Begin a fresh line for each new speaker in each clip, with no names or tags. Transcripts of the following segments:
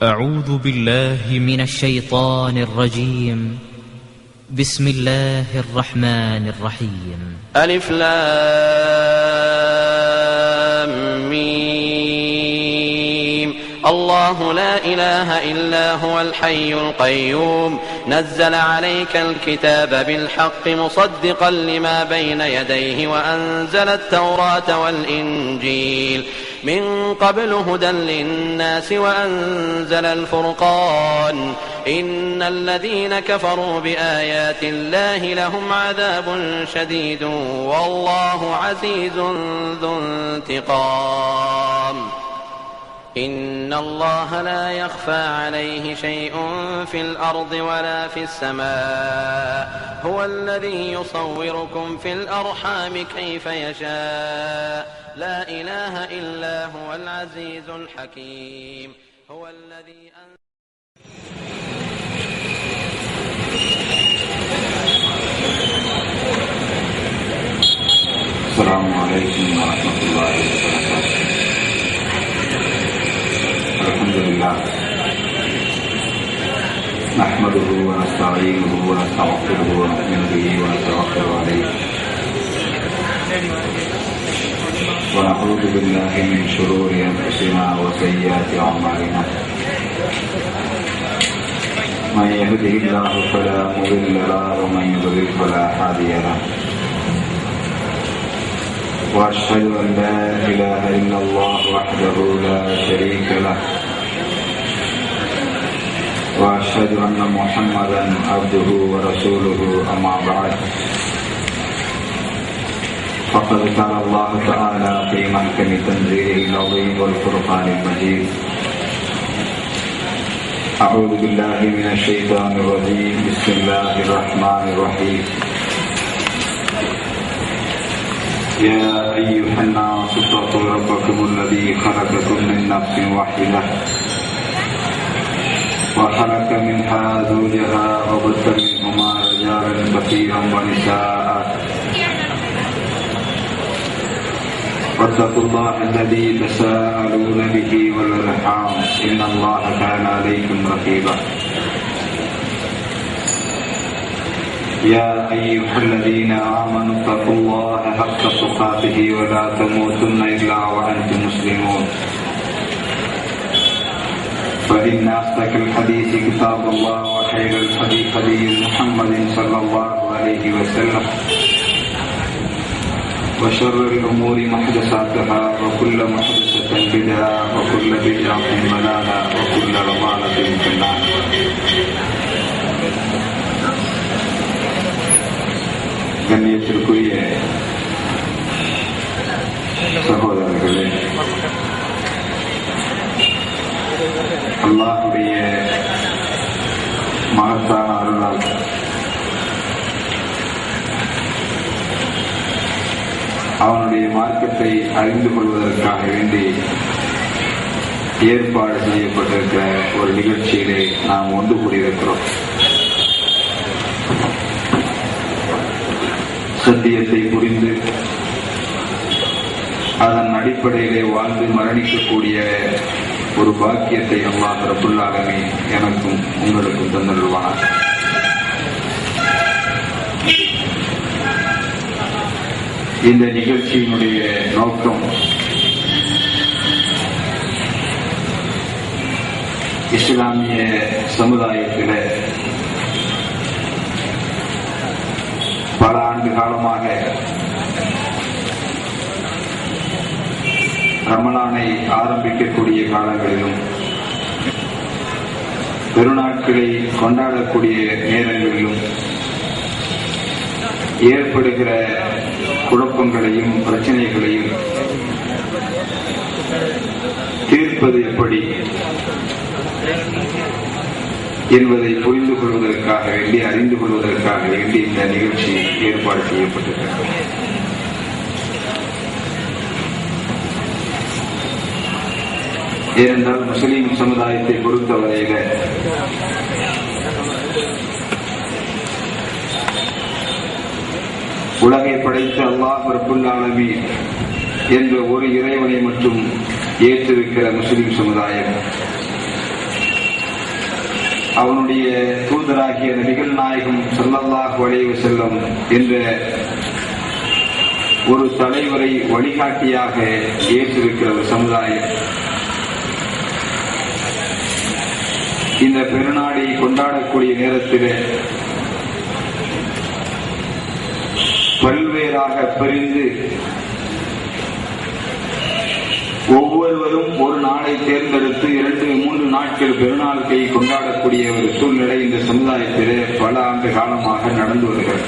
أعوذ بالله من الشيطان الرجيم. بسم الله الرحمن الرحيم.
ألف لام ميم. الله لا إله إلا هو الحي القيوم نزل عليك الكتاب بالحق مصدقا لما بين يديه وأنزل التوراة والإنجيل من قبل هدى للناس وأنزل الفرقان إن الذين كفروا بآيات الله لهم عذاب شديد والله عزيز ذو انتقام. إن الله لا يخفى عليه شيء في الأرض ولا في السماء هو الذي يصوركم في الأرحام كيف يشاء لا إله إلا هو العزيز الحكيم. هو الذي
السلام عليكم ورحمة الله وبركاته. الحمد لله نحمده ونستعينه ونستغفره ونؤمن به ونتوكل عليه ونعوذ بالله من شرور أنفسنا وسيئات أعمالنا. من يهده الله فلا مضل له ومن يضلل فلا هادي له. وأشهد أن لا إله إلا الله وحده لا شريك له وأشهد أن محمدا عبده ورسوله. أما بعد فقد قال الله تعالى في محكم تنزيله العظيم والفرقان المجيد: أعوذ بالله من الشيطان الرجيم. بسم الله الرحمن الرحيم. يا أيها الناس اتقوا ربكم الذي خلقكم من نفس واحدة وخلق منها زوجها وبث منهما رجالا كثيرا ونساء واتقوا الله الذي تساءلون به والأرحام إن الله كان عليكم رقيبا. يا أيها الذين آمنوا اتقوا الله حق تقاته ولا تموتن إلا وأنتم مسلمون. فإن أصدق الحديث كتاب الله وخير الهدي هدي محمد صلى الله عليه وسلم وشر الأمور محدثاتها وكل محدثة بدعة وكل بدعة ضلالة وكل ضلالة في النار. கண்ணியத்திற்குரிய சகோதரர்களே, அல்லாஹ்வுடைய மகத்தான அருளால் அவனுடைய மார்க்கத்தை அறிந்து கொள்வதற்காக வேண்டி ஏற்பாடு செய்யப்பட்டிருக்கிற ஒரு நிகழ்ச்சியிலே நாம் ஒன்று கூடியிருக்கிறோம். சத்தியத்தை புரிந்து அதன் அடிப்படையிலே வாழ்ந்து மரணிக்கக்கூடிய ஒரு பாக்கியத்தை அல்லாஹ் ரப்புல் ஆலமீன் எனக்கும் உங்களுக்கும் தந்தருள்வானார். இந்த நிகழ்ச்சியினுடைய நோக்கம் இஸ்லாமிய சமுதாயத்தில் பல ஆண்டு காலமாக ரமலானை ஆரம்பிக்கக்கூடிய காலங்களிலும் பெருநாட்களை கொண்டாடக்கூடிய நேரங்களிலும் ஏற்படுகிற குழப்பங்களையும் பிரச்சனைகளையும் தீர்ப்பது எப்படி என்பதை புரிந்து கொள்வதற்காக வேண்டி அறிந்து கொள்வதற்காக வேண்டி இந்த நிகழ்ச்சி ஏற்பாடு செய்யப்பட்டிருக்கிறது. ஏனென்றால் முஸ்லிம் சமுதாயத்தை பொறுத்தவரையில உலகை படைத்த அல்லாஹ் ரப்புல் ஆலமீன் என்ற ஒரு இறைவனை மட்டும் ஏற்றிருக்கிற முஸ்லிம் சமுதாயம் அவனுடைய தூதராகிய நபிகள் நாயகம் ஸல்லல்லாஹு அலைஹி வஸல்லம் என்ற ஒரு தலைவரை வழிகாட்டியாக ஏற்றிருக்கிற ஒரு சமுதாயம் இந்த பெருநாளை கொண்டாடக்கூடிய நேரத்தில் பல்வேறாக பிரிந்து ஒவ்வொருவரும் ஒரு நாளை தேர்ந்தெடுத்து 2-3 நாட்கள் பெருநாளை கொண்டாடக்கூடிய ஒரு சூழ்நிலை இந்த சமுதாயத்திலே பல ஆண்டு காலமாக நடந்து வருகிறது.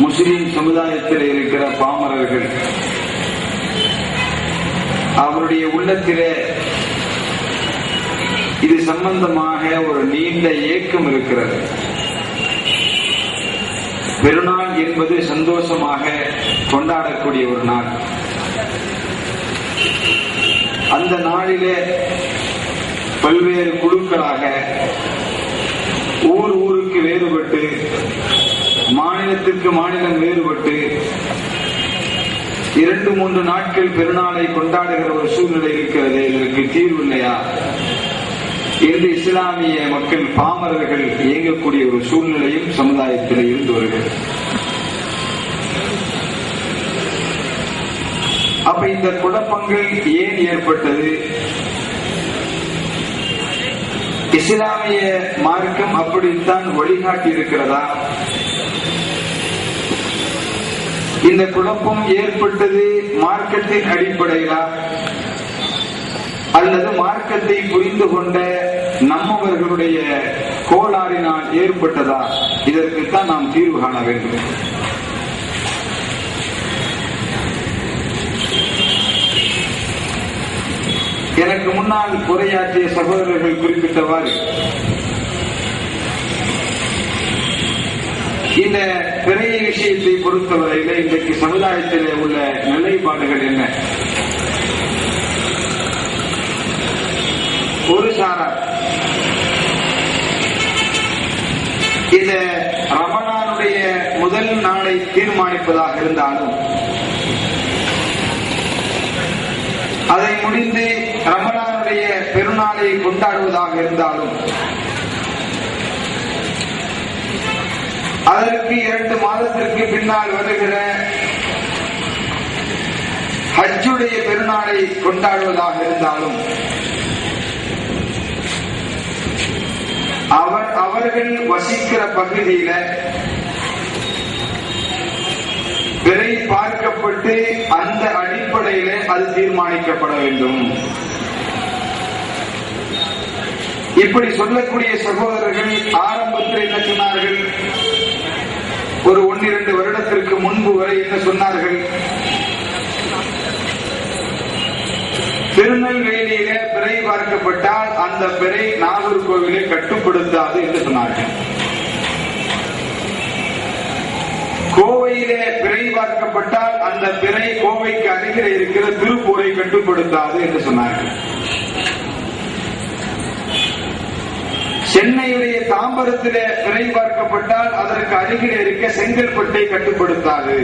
முஸ்லிம் சமுதாயத்தில் இருக்கிற பாமரர்கள் அவருடைய உள்ளத்திலே இது சம்பந்தமாக ஒரு நீண்ட ஏக்கம் இருக்கிறது. பெருநாள் என்பது சந்தோஷமாக கொண்டாடக்கூடிய ஒரு நாள். அந்த நாளிலே பல்வேறு குழுக்களாக ஊருக்கு வேறுபட்டு மாநிலத்திற்கு மாநிலம் வேறுபட்டு 2-3 நாட்கள் பெருநாளை கொண்டாடுகிற ஒரு சூழ்நிலை இருக்கிறது. இதற்கு தீர்வு இல்லையா என்று இஸ்லாமிய மக்கள் பாமரர்கள் இயங்கக்கூடிய ஒரு சூழ்நிலையும் சமுதாயத்தில் இருந்து வருகிறது. அப்ப இந்த குழப்பங்கள் ஏன் ஏற்பட்டது? இஸ்லாமிய மார்க்கம் அப்படித்தான் வழிகாட்டி இருக்கிறதா? இந்த குழப்பம் ஏற்பட்டது மார்க்கத்தின் அடிப்படையிலா அல்லது மார்க்கத்தை புரிந்து கொண்ட நம்மவர்களுடைய கோளாறினால் ஏற்பட்டதா? இதற்குத்தான் நாம் தீர்வு காண வேண்டும். எனக்கு முன்னால் உரையாற்றிய சகோதரர்கள் குறிப்பிட்டவாறு இந்த பிறைய விஷயத்தை பொறுத்தவரையில் இன்றைக்கு சமுதாயத்தில் உள்ள நிலைப்பாடுகள் என்ன? ஒரு சாரார் இந்த ரமலானுடைய முதல் நாளை தீர்மானிப்பதாக இருந்தாலும் அதை முடிந்து ரமலானுடைய பெருநாளை கொண்டாடுவதாக இருந்தாலும் அதற்கு 2 மாதத்திற்கு பின்னால் வருகிற ஹஜ்ஜுடைய பெருநாளை கொண்டாடுவதாக இருந்தாலும் அவர்கள் வசிக்கிற பகுதியில பிறை பார்க்கப்பட்டு அந்த அடிப்படையில அது தீர்மானிக்கப்பட வேண்டும். இப்படி சொல்லக்கூடிய சகோதரர்கள் ஆரம்பத்தில் என்ன சொன்னார்கள்? ஒரு 1-2 வருடத்திற்கு முன்பு வரை என்ன சொன்னார்கள்? திருநெல்வேலியில பிறை பார்க்கப்பட்டால் அந்த பிறை நாகர்கோவிலை கட்டுப்படுத்தாது என்று சொன்னார்கள். கோவையிலே பிறை பார்க்கப்பட்டால் அந்த பிறை கோவைக்கு அருகில் இருக்கிற திருப்பூரை கட்டுப்படுத்தாது என்று சொன்னார்கள். சென்னையுடைய தாம்பரத்திலே பிறை பார்க்கப்பட்டால் அதற்கு அருகில் இருக்க செங்கல்பட்டை கட்டுப்படுத்தாது.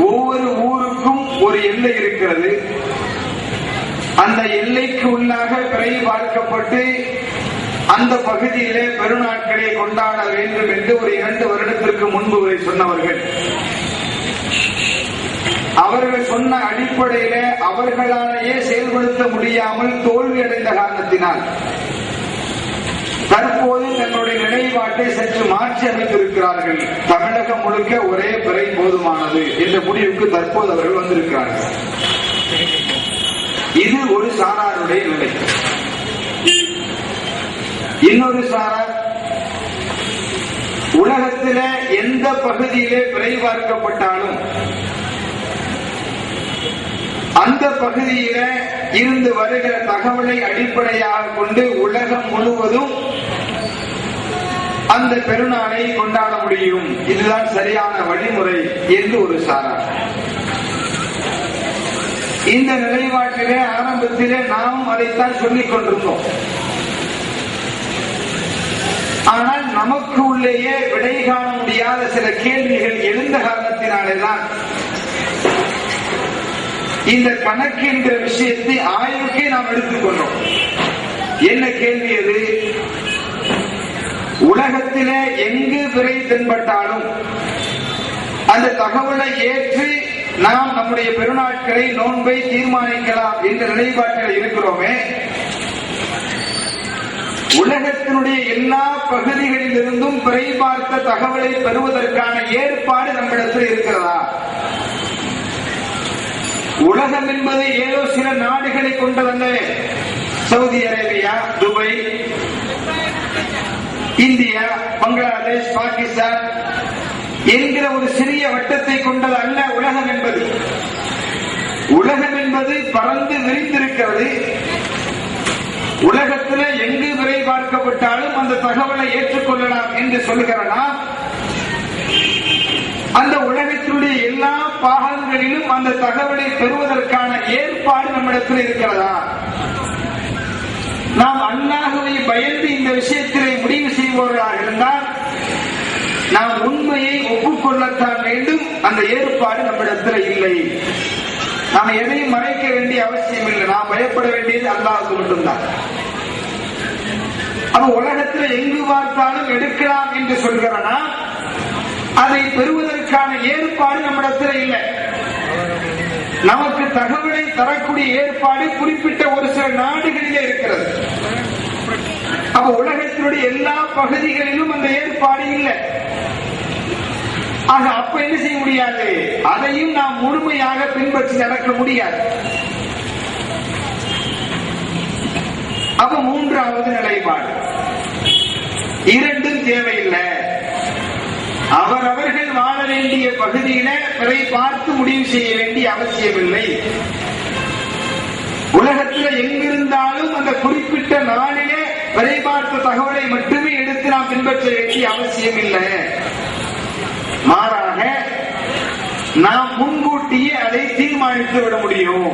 ஒவ்வொரு ஊருக்கும் ஒரு எல்லை இருக்கிறது. அந்த எல்லைக்கு உள்ளாக பிறை பார்க்கப்பட்டு அந்த பகுதியிலே பெருநாட்களை கொண்டாட வேண்டும் என்று ஒரு 2 வருடத்திற்கு முன்பு வரை சொன்னவர்கள், அவர்கள் சொன்ன அடிப்படையில அவர்களாலேயே செயல்படுத்த முடியாமல் தோல்வி அடைந்த காரணத்தினால் தற்போது தங்களுடைய நிலைப்பாட்டை சற்று மாற்றி அமைத்திருக்கிறார்கள். தமிழகம் முழுக்க ஒரே பிறை போதுமானது என்ற முடிவுக்கு தற்போது அவர்கள் வந்திருக்கிறார்கள். இது ஒரு சாராருடைய நிலை. இன்னொரு சாரார் உலகத்தில எந்த பகுதியிலே பிறை பார்க்கப்பட்டாலும் அந்த பகுதியில இருந்து வருகிற தகவலை அடிப்படையாக கொண்டு உலகம் முழுவதும் அந்த பெருநாளை கொண்டாட முடியும், இதுதான் சரியான வழிமுறை என்று ஒரு சாரார். இந்த நிலைப்பாட்டிலே ஆரம்பத்திலே நாம் அதைத்தான் சொல்லிக் கொண்டிருந்தோம். ஆனால் நமக்கு உள்ளேயே விடை காண முடியாத சில கேள்விகள் எழுந்த காரணத்தினாலேதான் இந்த கணக்கு என்ற விஷயத்தை ஆய்வுக்கே நாம் எடுத்துக்கொண்டோம். என்ன கேள்வி அது? உலகத்திலே எங்கு பிறை தென்பட்டாலும் அந்த தகவலை ஏற்று நாம் நம்முடைய பெருநாட்களை நோன்பை தீர்மானிக்கலாம் என்ற நிலைப்பாட்டில் இருக்கிறோமே, உலகத்தினுடைய எல்லா பகுதிகளில் இருந்தும் பிறை பார்த்த தகவலை பெறுவதற்கான ஏற்பாடு நம்மிடத்தில் இருக்கிறதா? உலகம் என்பது ஏதோ சில நாடுகளை கொண்டதல்ல. Saudi Arabia, Dubai, India, Bangladesh, Pakistan என்கிற ஒரு சிறிய வட்டத்தை கொண்டது அல்ல உலகம் என்பது. உலகம் என்பது பறந்து விரிந்திருக்கிறது. உலகத்தில் எங்கு விரை பார்க்கப்பட்டாலும் அந்த தகவலை ஏற்றுக்கொள்ளலாம் என்று சொல்லுகிறனா, அந்த உலகத்தினுடைய எல்லா பாகங்களிலும் அந்த தகவலை பெறுவதற்கான ஏற்பாடு நம்மிடத்தில் இருக்கிறதா? நாம் அல்லாஹ்வை பயந்து இந்த விஷயத்திலே முடிவு செய்வோர்களாக இருந்தால் நாம் உண்மையை ஒப்புக்கொள்ளத்தான் வேண்டும். அந்த ஏற்பாடு நம்மிடத்தில் இல்லை. நாம் எதையும் மறைக்க வேண்டிய அவசியம் இல்லை. நாம் பயப்பட வேண்டியது அல்லாஹ்வுக்கு மட்டும்தான். அப்ப உலகத்தில் எங்கு பார்த்தாலும் எடுக்கலாம் என்று சொல்கிறனா, அதை பெறுவதற்கான ஏற்பாடு நம்மிடத்தில் இல்லை. நமக்கு தகவலை தரக்கூடிய ஏற்பாடு குறிப்பிட்ட ஒரு சில நாடுகளிலே இருக்கிறது. அப்ப உலகத்தினுடைய எல்லா பகுதிகளிலும் அந்த ஏற்பாடு இல்லை. ஆக அப்ப என்ன செய்ய முடியாது? அதையும் நாம் முழுமையாக பின்பற்றி நடக்க முடியாது. அப்ப மூன்றாவது நிலைப்பாடு, இரண்டும் தேவையில்லை. அவரவர்கள் வாழ வேண்டிய பகுதியில பிறை பார்த்து முடிவு செய்ய வேண்டிய அவசியம் இல்லை. உலகத்தில் எங்கிருந்தாலும் அந்த குறிப்பிட்ட நாளிலே பிறை பார்த்த தகவலை மட்டுமே எடுத்து நாம் பின்பற்ற வேண்டிய அவசியம் இல்லை. மாறாக நாம் முன்கூட்டியே அதை தீர்மானித்து விட முடியும்.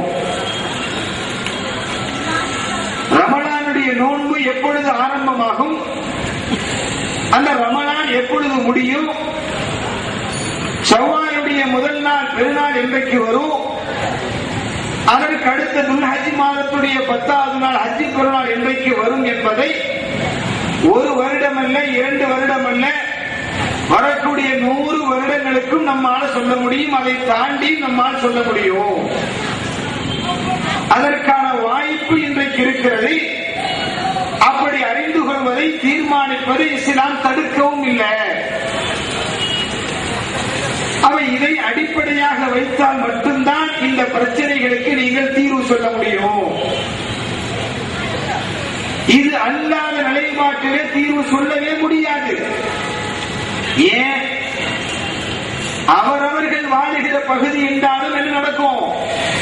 ரமலானுடைய நோன்பு எப்பொழுது ஆரம்பமாகும், அந்த ரமலான் எப்பொழுது முடியும், ஷவ்வாலுடைய முதல் நாள் பெருநாள் என்றைக்கு வரும், அதற்கு அடுத்த துல்ஹஜ் மாதத்துடைய 10வது நாள் ஹஜ்ஜி பெருநாள் என்றைக்கு வரும் என்பதை ஒரு வருடம் அல்ல, 2 வருடம் அல்ல, வரக்கூடிய 100 வருடங்களுக்கும் நம்மால சொல்ல முடியும். அதை தாண்டி நம்மால் சொல்ல முடியும். அதற்கான வாய்ப்பு இன்றைக்கு இருக்கிறது. அப்படி அறிந்து கொள்வதை தீர்மானிப்பது இஸ்லாம் தடுக்கவும் இல்லை. அவை இதை அடிப்படையாக வைத்தால் மட்டும்தான் இந்த பிரச்சனைகளுக்கு நீங்கள் தீர்வு சொல்ல முடியும். இது அல்லாத நிலைப்பாட்டிலே தீர்வு சொல்லவே முடியாது. ஏன்? அவரவர்கள் வாழுகிற பகுதி என்றாலும் என்ன நடக்கும்?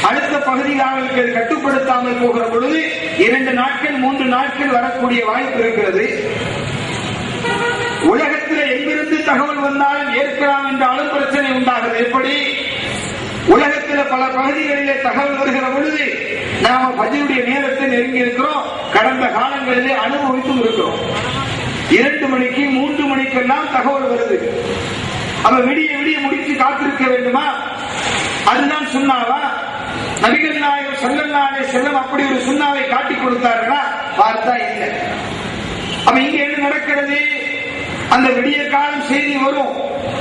அடுத்த பகுதிகளுக்கு கட்டுப்படுத்தாமல் போகிற பொழுது 2 நாட்கள் 3 நாட்கள் வரக்கூடிய வாய்ப்பு இருக்கிறது. உலகத்தில் எங்கிருந்து தகவல் வந்தாலும் ஏற்கலாம் என்றாலும் பிரச்சனை உண்டாகிறது. எப்படி? உலகத்தில் பல பகுதிகளிலே தகவல் வருகிற பொழுது நாம ஃபஜ்ருடைய நேரத்தை நெருங்கி இருக்கிறோம். கடந்த காலங்களிலே அனுபவித்தும் இருக்கிறோம். 2 மணிக்கு 3 மணிக்கெல்லாம் தகவல் வருது. அப்ப விடிய விடிய முடித்து காத்திருக்க வேண்டுமா? அதுதான் சுன்னாவா? நபிகள் நாயகம் ஸல்லல்லாஹு அலைஹி வஸல்லம் அப்படி ஒரு சுன்னாவை காட்டி கொடுத்தார்களா? பார்த்தா இல்லை. அப்ப இங்க என்ன நடக்கிறது? அந்த விடிய காலம் செய்தி வரும்.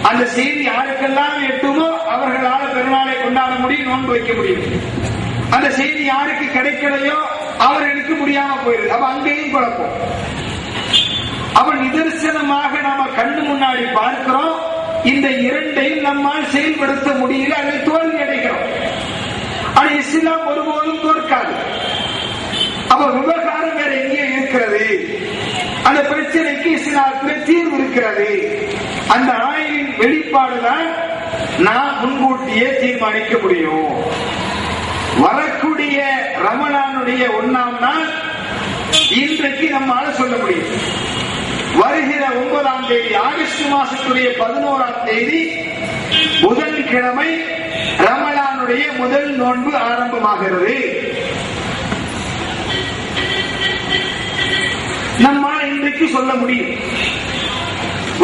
அந்த செய்தி யாருக்கெல்லாம் எட்டுமோ அவர்களால் பெருநாளை கொண்டாட முடியும், நோன்பு வைக்க முடியும். அந்த செய்தி யாருக்கு கிடைக்கலையோ அவர்களுக்கு முடியாம போயிருது. அப்ப அங்கேயும் குழப்பம். அப்ப நிதர்சனமாக நாம கண்ணு முன்னாடி பார்க்கிறோம். இந்த இரண்டையும் நம்மால் செயல்படுத்த முடியல, அதில் தோல்வி அடைகிறோம். ஆனா இஸ்லாம் ஒருபோதும் தோற்காது. அப்ப விவகாரம் வேற எங்கே இருக்கிறது? அந்த பிரச்சனைக்கு இஸ்லாத்தில் தீர்வு இருக்கிறது. அந்த ஆய்வின் வெளிப்பாடுதான் நாம் முன்கூட்டியே தீர்மானிக்க முடியும். வரக்கூடிய ரமலானுடைய 1ஆம் நாள் இன்றைக்கு நம்மால சொல்ல முடியும். வருகிற 9ஆம் தேதி, ஆகஸ்ட் மாசத்துடைய 11ஆம் தேதி புதன்கிழமை ரமலானுடைய முதல் நோன்பு ஆரம்பமாகிறது. நம்மால் இன்றைக்கு சொல்ல முடியும்.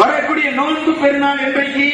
வரக்கூடிய நோன்பு பெருநாள் என்றைக்கு?